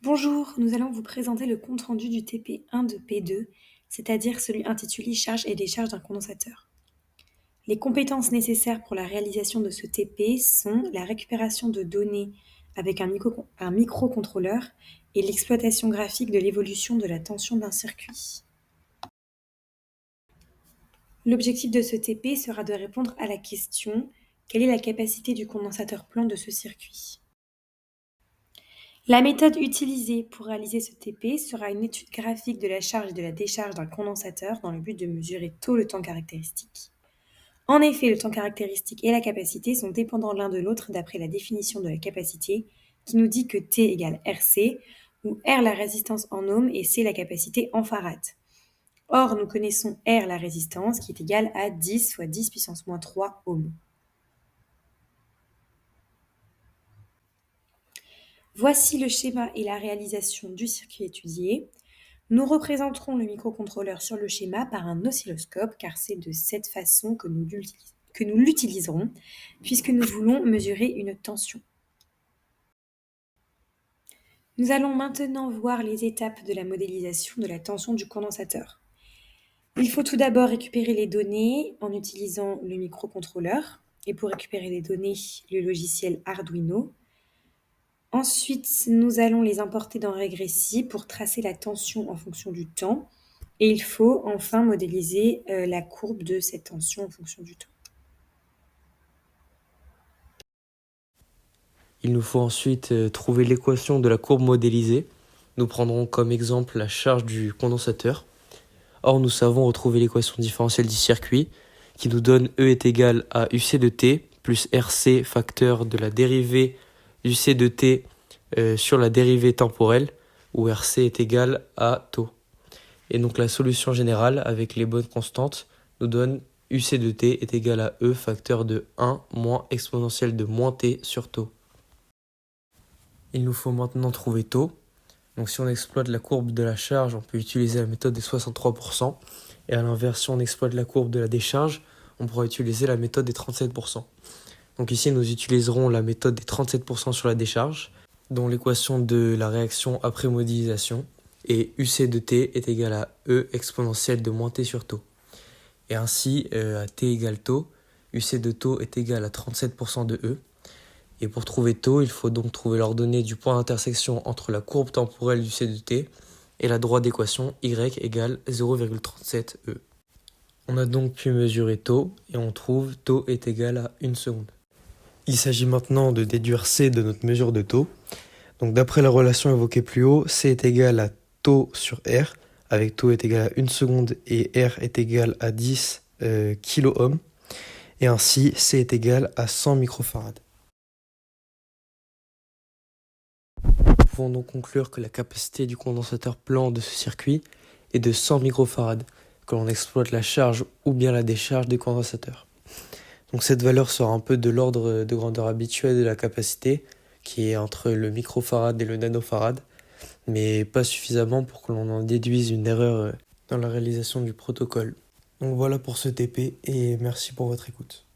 Bonjour, nous allons vous présenter le compte-rendu du TP1 de P2, c'est-à-dire celui intitulé Charge et décharge d'un condensateur. Les compétences nécessaires pour la réalisation de ce TP sont la récupération de données avec un microcontrôleur et l'exploitation graphique de l'évolution de la tension d'un circuit. L'objectif de ce TP sera de répondre à la question: quelle est la capacité du condensateur plein de ce circuit? La méthode utilisée pour réaliser ce TP sera une étude graphique de la charge et de la décharge d'un condensateur dans le but de mesurer tôt le temps caractéristique. En effet, le temps caractéristique et la capacité sont dépendants l'un de l'autre d'après la définition de la capacité qui nous dit que T égale RC, où R la résistance en ohms et C la capacité en farad. Or, nous connaissons R la résistance qui est égale à 10 fois 10 puissance moins 3 ohms. Voici le schéma et la réalisation du circuit étudié. Nous représenterons le microcontrôleur sur le schéma par un oscilloscope car c'est de cette façon que nous l'utiliserons puisque nous voulons mesurer une tension. Nous allons maintenant voir les étapes de la modélisation de la tension du condensateur. Il faut tout d'abord récupérer les données en utilisant le microcontrôleur et pour récupérer les données, le logiciel Arduino. Ensuite, nous allons les importer dans Regressi pour tracer la tension en fonction du temps. Et il faut enfin modéliser la courbe de cette tension en fonction du temps. Il nous faut ensuite trouver l'équation de la courbe modélisée. Nous prendrons comme exemple la charge du condensateur. Or, nous savons retrouver l'équation différentielle du circuit qui nous donne E est égal à UC de T plus RC facteur de la dérivée du C de T sur la dérivée temporelle où RC est égal à taux. Et donc la solution générale avec les bonnes constantes nous donne UC de T est égal à E facteur de 1 moins exponentielle de moins T sur taux. Il nous faut maintenant trouver taux. Donc si on exploite la courbe de la charge, on peut utiliser la méthode des 63%. Et à l'inverse, si on exploite la courbe de la décharge, on pourra utiliser la méthode des 37%. Donc ici, nous utiliserons la méthode des 37% sur la décharge, dont l'équation de la réaction après modélisation. Et UC de T est égal à E exponentielle de moins T sur taux. Et ainsi, à T égale taux, UC de taux est égal à 37% de E. Et pour trouver taux, il faut donc trouver l'ordonnée du point d'intersection entre la courbe temporelle du C de t et la droite d'équation y égale 0,37 E. On a donc pu mesurer taux et on trouve taux est égal à 1 seconde. Il s'agit maintenant de déduire C de notre mesure de taux. Donc d'après la relation évoquée plus haut, C est égal à taux sur R, avec taux est égal à 1 seconde et R est égal à 10 kOhm. Et ainsi, C est égal à 100 microfarads. Nous pouvons donc conclure que la capacité du condensateur plan de ce circuit est de 100 microfarads, que l'on exploite la charge ou bien la décharge du condensateur. Donc cette valeur sera un peu de l'ordre de grandeur habituelle de la capacité, qui est entre le microfarad et le nanofarad, mais pas suffisamment pour que l'on en déduise une erreur dans la réalisation du protocole. Donc voilà pour ce TP et merci pour votre écoute.